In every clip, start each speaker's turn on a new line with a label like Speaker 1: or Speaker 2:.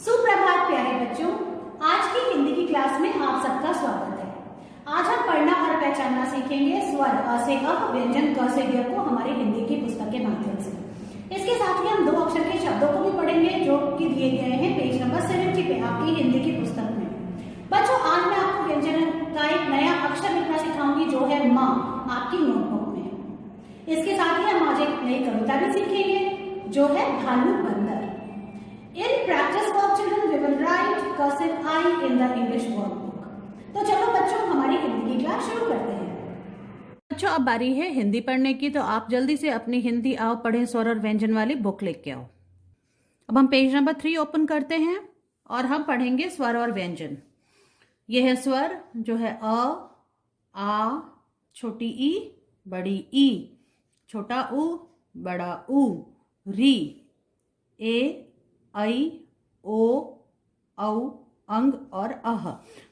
Speaker 1: सुप्रभात प्यारे बच्चों, आज की हिंदी की क्लास में आप सबका स्वागत है। आज हम पढ़ना और पहचानना सीखेंगे स्वर अ से अ, व्यंजन क से ग को हमारी हिंदी की पुस्तक के माध्यम से। इसके साथ ही हम दो अक्षर के शब्दों को भी पढ़ेंगे जो कि दिए गए हैं पेज नंबर 70 पे आपकी हिंदी की पुस्तक में। बच्चों, आज मैं आपको व्यंजन का एक नया अक्षर लिखना सिखाऊंगी जो है म, आपकी नोटबुक में। इसके साथ ही हम आज एक नई कविता भी सीखेंगे जो है भालू बंदर। In practice work, children, we will write cursive I in the English workbook. तो चलो बच्चों, हमारी हिंदी की क्लास शुरू करते हैं।
Speaker 2: बच्चों, अब बारी है हिंदी पढ़ने की, तो आप जल्दी से अपनी हिंदी आओ पढ़ें स्वर और व्यंजन वाली बुक लेके आओ। अब हम पेज नंबर 3 ओपन करते हैं और हम पढ़ेंगे स्वर और व्यंजन। यह है स्वर जो है अ, आ, छोटी ई, बड़ी ई, छोटा उ, बड़ा उ, री, ए, ऐ, ओ, औ, अंग और अह।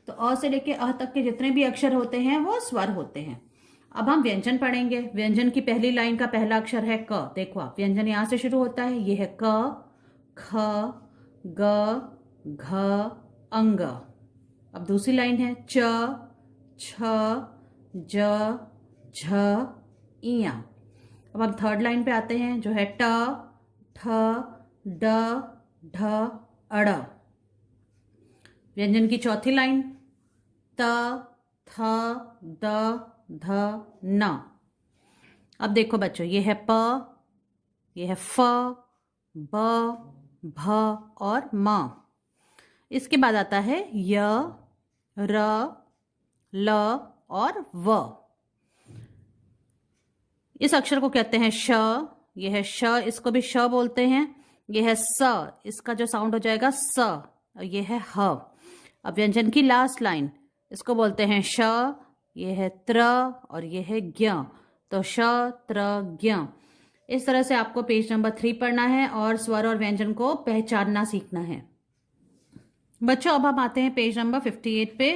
Speaker 2: तो अ से लेके अह तक के जितने भी अक्षर होते हैं वो स्वर होते हैं। अब हम व्यंजन पढ़ेंगे। व्यंजन की पहली लाइन का पहला अक्षर है क। देखो आप, व्यंजन यहां से शुरू होता है। ये है क, ख, ग, घ, अंग। अब दूसरी लाइन है च, छ, ज, झ, इया। अब हम थर्ड लाइन पे आते हैं जो है ट, ठ, ड, ढ, अड़। व्यंजन की चौथी लाइन त, थ, द, ध, न। अब देखो बच्चों, ये है प, ये है फ, ब, भ और म। इसके बाद आता है य, र, ल और व। इस अक्षर को कहते हैं श। यह है श, इसको भी श बोलते हैं। यह है स, इसका जो साउंड हो जाएगा स, और यह है ह। अब व्यंजन की लास्ट लाइन, इसको बोलते हैं श, यह है त्र और यह है ज्ञ। तो श, त्र, ज्ञ। इस तरह से आपको पेज नंबर 3 पढ़ना है और स्वर और व्यंजन को पहचानना सीखना है। बच्चों, अब हम आते हैं पेज नंबर 58 पे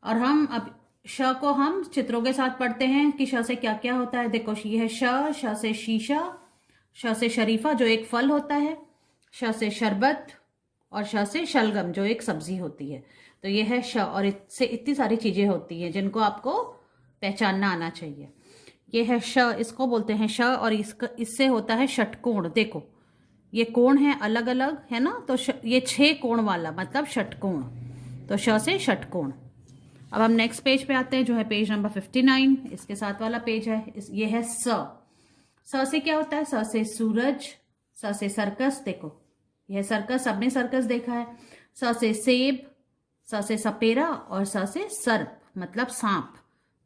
Speaker 2: और हम अब श को हम चित्रों के साथ पढ़ते हैं कि श से क्या क्या होता है। देखो, ये है श से शीशा, श से शरीफा जो एक फल होता है, श से शरबत और श से शलगम जो एक सब्जी होती है। तो ये है श और इससे इतनी सारी चीजें होती हैं जिनको आपको पहचानना आना चाहिए। ये है श, इसको बोलते हैं श और इससे होता है षटकोण। देखो, ये कोण है अलग अलग, है ना। तो ये 6 कोण वाला मतलब षटकोण। तो श से षटकोण। अब हम नेक्स्ट पेज पे आते हैं जो है पेज नंबर 59, इसके साथ वाला पेज है। ये है स। स से क्या होता है? स से सूरज, स से सर्कस। देखो, यह सर्कस, सबने सर्कस देखा है। स से सेब, स से सपेरा और स से सर्प मतलब सांप।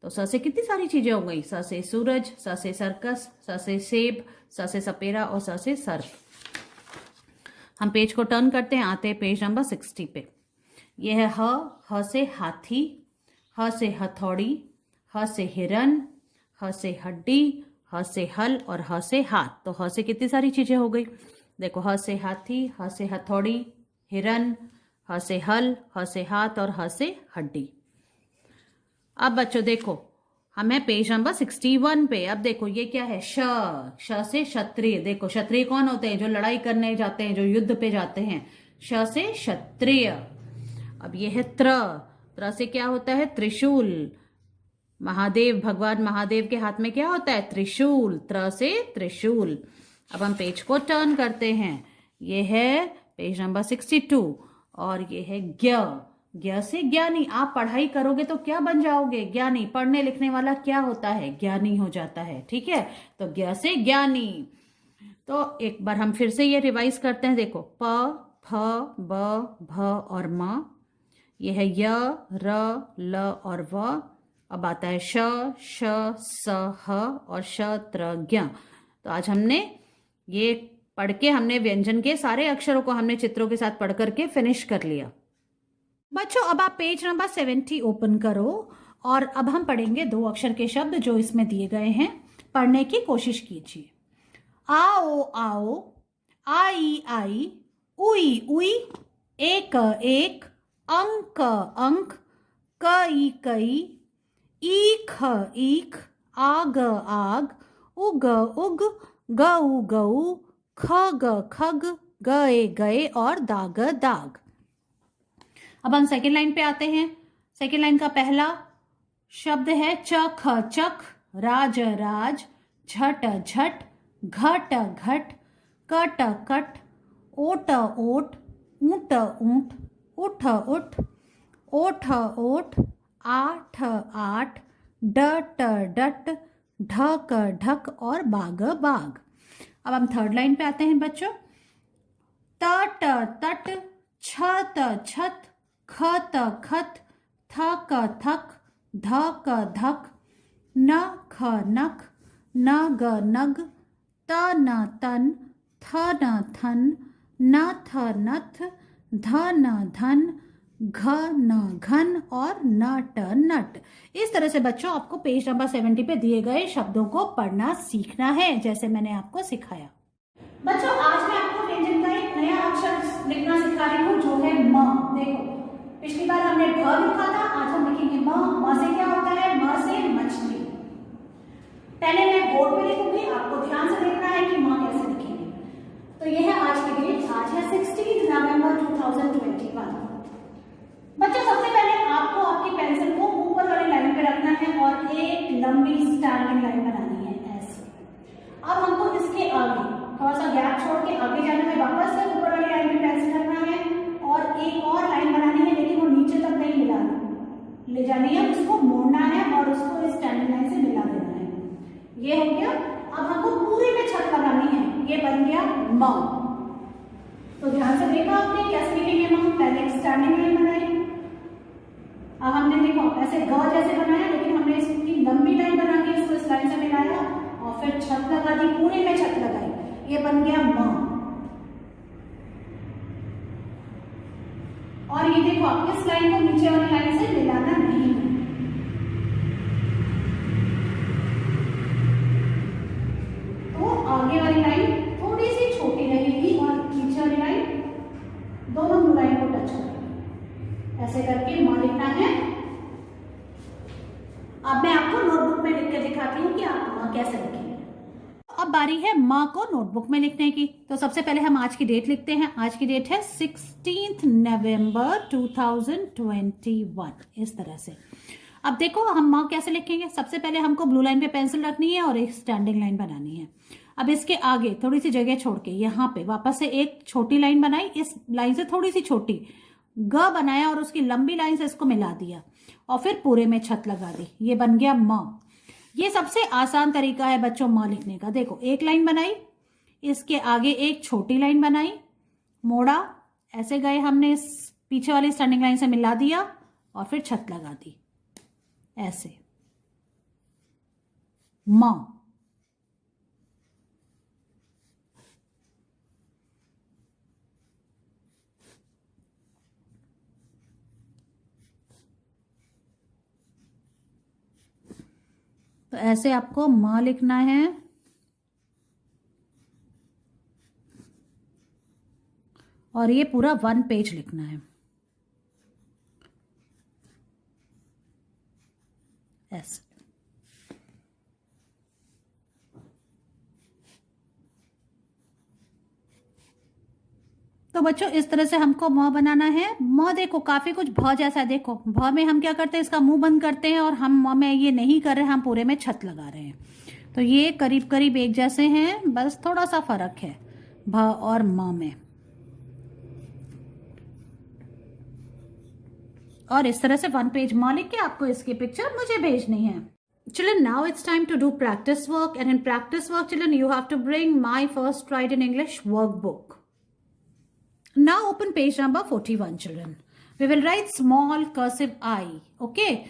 Speaker 2: तो स से कितनी सारी चीजें हो गई। स से सूरज, स से सर्कस, स से सेब, स से सपेरा और स से सर्प। हम पेज को टर्न करते हैं, आते हैं पेज नंबर 60 पे। यह है ह से हाथी, ह से हथौड़ी, ह से हिरन, ह से हड्डी, ह से हल और ह से हाथ। तो ह से कितनी सारी चीजें हो गई। देखो, ह से हाथी, ह से हथौड़ी, हिरन, ह से हल, ह से हाथ और ह से हड्डी। अब बच्चों देखो, हम है पेज नंबर 61 पे। अब देखो, ये क्या है? श से क्षत्रिय। देखो, क्षत्रिय कौन होते हैं? जो लड़ाई करने जाते हैं, जो युद्ध पे जाते हैं। श से क्षत्रिय। अब ये है त्र से क्या होता है? त्रिशूल। महादेव, भगवान महादेव के हाथ में क्या होता है? त्रिशूल। त्र से त्रिशूल। अब हम पेज को टर्न करते हैं, ये है पेज नंबर 62 और ये है ज्ञ। ज्ञ से ज्ञानी। आप पढ़ाई करोगे तो क्या बन जाओगे? ज्ञानी। पढ़ने लिखने वाला क्या होता है? ज्ञानी हो जाता है। ठीक है, तो ज्ञ से ज्ञानी। तो एक बार हम फिर से ये रिवाइज करते हैं। देखो, प, फ, ब, भ और म। यह है य, र, ल और व। अब आता है श, स, ह और श, त्र, ज्ञ। तो आज हमने ये पढ़ के हमने व्यंजन के सारे अक्षरों को हमने चित्रों के साथ पढ़ करके फिनिश कर लिया।
Speaker 1: बच्चों, अब आप पेज नंबर 70 ओपन करो और अब हम पढ़ेंगे दो अक्षर के शब्द जो इसमें दिए गए हैं। पढ़ने की कोशिश कीजिए। आओ आओ, आई आई, उई उई, एक एक, अंक अंक, कई कई, ईख ईख, आग आग, उग उग, गऊ गऊ, खग खग,
Speaker 2: गए गए और दाग दाग। अब हम सेकेंड लाइन पे आते हैं। सेकेंड लाइन का पहला शब्द है चख चख, राज राज, झट झट, घट घट, कट कट, ओट ओट, ऊंट ऊंट, उठ उठ, ओठ ओठ, आठ आठ, डट डट, ढक ढक और बाग बाग। अब हम थर्ड लाइन पे आते हैं बच्चों। तट तट, छत छत, खत खत, थक थक, धक धक, नख नख, नग नग, तन तन, थन थन, नथ नथ, धन धन, घन घन और नट नट। इस तरह से बच्चों आपको पेज नंबर 70 पे दिए गए शब्दों को पढ़ना सीखना है, जैसे मैंने आपको सिखाया।
Speaker 1: बच्चों आज मैं आपको व्यंजन का एक नया अक्षर लिखना सिखा रही हूँ जो है म। देखो पिछली बार हमने भ लिखा था, आज हम लिखेंगे म। म से क्या होता है? म से मछली। पहले मैं बोर्ड पे लिखूंगी, आपको ध्यान से देखना है कि म कैसे लिखेंगे। तो यह है आज की डेट, आज है 16 नवंबर 2021। बच्चों सबसे पहले आपको आपकी पेंसिल को ऊपर वाली लाइन पे रखना है और एक लंबी स्टैंडिंग लाइन बनानी है ऐसे। अब हमको इसके आगे थोड़ा सा गैप छोड़ के आगे जाना है, वापस से ऊपर वाली लाइन पे पेंसिल रखना है और एक और लाइन बनानी है, लेकिन वो नीचे तक नहीं ले जानी है, उसको मोड़ना है और उसको इस स्टैंडिंग लाइन से मिला देना है। ये हो गया। अब हमको पूरे में छत लगानी है, ये बन गया म। तो ध्यान से देखा आपने कैसे लिखेंगे म। पहले एक स्टैंडिंग लाइन बनाई, अब हमने देखो ऐसे ग जैसे बनाया, लेकिन हमने इसकी लंबी लाइन बना के इसको इस लाइन से मिलाया और फिर छत लगा दी, पूरे में छत लगाई, ये बन गया म। और ये देखो आप इस लाइन को नीचे वाली लाइन से मिलाना नहीं है। तो आगे वाली लाइन थोड़ी सी छोटी रहेगी और नीचे वाली लाइन दोनों लाइन को टच करेगी। ऐसे करके म लिखना है। अब मैं आपको नोटबुक में लिख के दिखाती हूँ कि आप म कैसे लिखेंगे।
Speaker 2: अब बारी है माँ को नोटबुक में लिखने की। तो सबसे पहले हम आज की डेट लिखते हैं। आज की डेट है 16 नवंबर 2021। इस तरह से अब देखो हम माँ कैसे लिखेंगे। सबसे पहले हमको ब्लू लाइन पे पेंसिल रखनी है और एक स्टैंडिंग लाइन बनानी है। अब इसके आगे थोड़ी सी जगह छोड़ के यहाँ पे वापस से एक छोटी लाइन बनाई, इस लाइन से थोड़ी सी छोटी ग बनाया और उसकी लंबी लाइन से इसको मिला दिया और फिर पूरे में छत लगा दी, ये बन गया म। ये सबसे आसान तरीका है बच्चों म लिखने का। देखो एक लाइन बनाई, इसके आगे एक छोटी लाइन बनाई, मोड़ा, ऐसे गए हमने इस पीछे वाली स्टैंडिंग लाइन से मिला दिया और फिर छत लगा दी, ऐसे म। तो ऐसे आपको म लिखना है और ये पूरा 1 पेज लिखना है ऐसे। तो बच्चों इस तरह से हमको म बनाना है। म देखो काफी कुछ भ जैसा है। देखो भ में हम क्या करते हैं, इसका मुंह बंद करते हैं और हम म में ये नहीं कर रहे, हम पूरे में छत लगा रहे हैं। तो ये करीब करीब एक जैसे हैं, बस थोड़ा सा फर्क है भ और म में। और इस तरह से 1 पेज म लिख के आपको इसकी पिक्चर मुझे भेजनी है। Children, now it's time to do practice work, and in practice work, children, you have to bring my first Write in English workbook. Now open page number 41, children. We will write small cursive I, okay,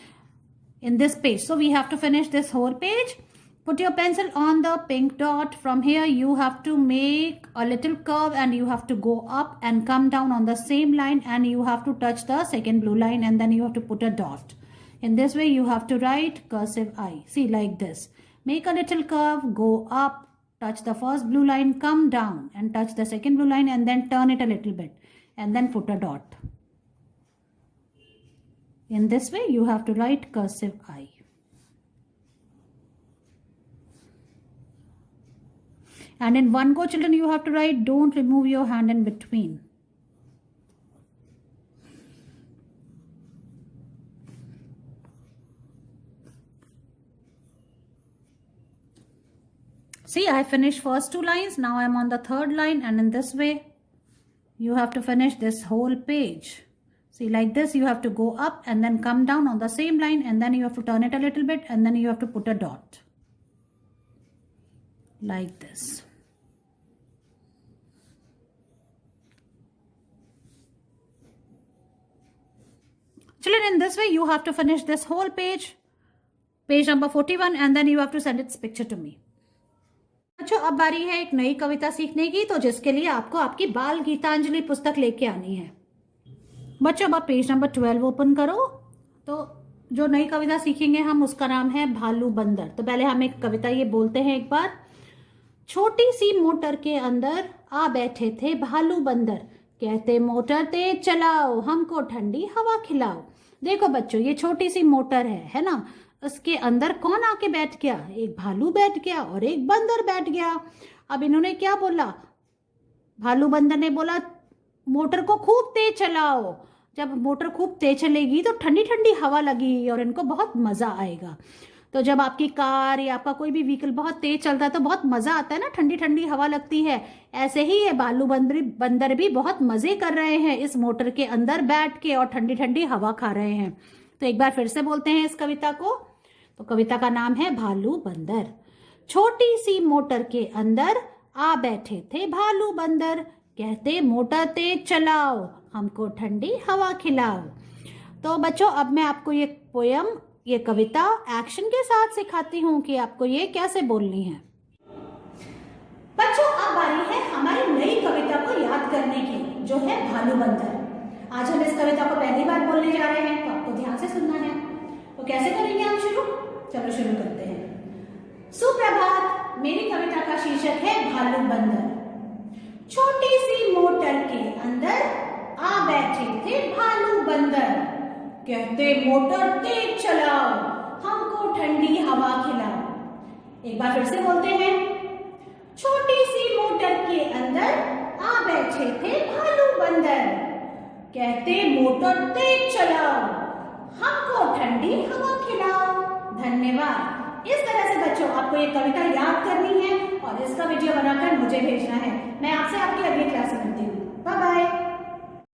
Speaker 2: in this page. So we have to finish this whole page. Put your pencil on the pink dot. From here, you have to make a little curve and you have to go up and come down on the same line, and you have to touch the second blue line, and then you have to put a dot. In this way, you have to write cursive I. See, like this. Make a little curve, go up, touch the first blue line, come down and touch the second blue line, and then turn it a little bit and then put a dot. In this way, you have to write cursive I. And in one go, children, you have to write, don't remove your hand in between. See, I finished first 2 lines. Now I am on the 3rd line, and in this way, you have to finish this whole page. See, like this, you have to go up and then come down on the same line, and then you have to turn it a little bit, and then you have to put a dot. Like this. Children, in this way, you have to finish this whole page, page number 41, and then you have to send its picture to me. अच्छा, अब बारी है एक नई कविता सीखने की, तो जिसके लिए आपको आपकी बाल गीतांजलि पुस्तक लेके आनी है। बच्चों, अब आप पेज नंबर 12 ओपन करो। तो जो नई कविता सीखेंगे हम, उसका नाम है भालू बंदर। तो पहले हम एक कविता ये बोलते हैं एक बार। छोटी सी मोटर के अंदर आ बैठे थे भालू बंदर, कहते मोटर तेज चलाओ, हमको ठंडी हवा खिलाओ। देखो बच्चों, ये छोटी सी मोटर है ना, उसके अंदर कौन आके बैठ गया? एक भालू बैठ गया और एक बंदर बैठ गया। अब इन्होंने क्या बोला? भालू बंदर ने बोला मोटर को खूब तेज चलाओ। जब मोटर खूब तेज चलेगी तो ठंडी ठंडी हवा लगेगी और इनको बहुत मजा आएगा। तो जब आपकी कार या आपका कोई भी व्हीकल बहुत तेज चलता है तो बहुत मजा आता है ना, ठंडी ठंडी हवा लगती है। ऐसे ही ये भालू बंदर भी बहुत मजे कर रहे हैं इस मोटर के अंदर बैठ के और ठंडी ठंडी हवा खा रहे हैं। तो एक बार फिर से बोलते हैं इस कविता को। तो कविता का नाम है भालू बंदर। छोटी सी मोटर के अंदर आ बैठे थे भालू बंदर, कहते मोटर तेज चलाओ, हमको ठंडी हवा खिलाओ। तो बच्चों, अब मैं आपको ये पोयम, ये कविता एक्शन के साथ सिखाती हूँ कि आपको ये कैसे बोलनी है।
Speaker 1: बच्चों, अब बारी है हमारी नई कविता को याद करने की, जो है भालू बंदर। आज हम इस कविता को पहली बार बोलने जा रहे हैं, तो आपको ध्यान से सुनना है। तो कैसे करेंगे हम शुरू? चलो शुरू करते हैं। सुप्रभात, मेरी कविता का शीर्षक है भालू बंदर। छोटी सी मोटर के अंदर आ बैठे थे भालू बंदर, कहते मोटर तेज चलाओ, हमको ठंडी हवा खिलाओ। एक बार फिर से बोलते हैं। छोटी सी मोटर के अंदर आ बैठे थे भालू बंदर, कहते मोटर तेज चलाओ, हमको ठंडी हवा खिलाओ। धन्यवाद। इस तरह से बच्चों आपको ये कविता याद करनी है और इसका वीडियो बनाकर मुझे भेजना है। मैं आपसे आपकी अगली क्लास में मिलती हूँ। Bye bye.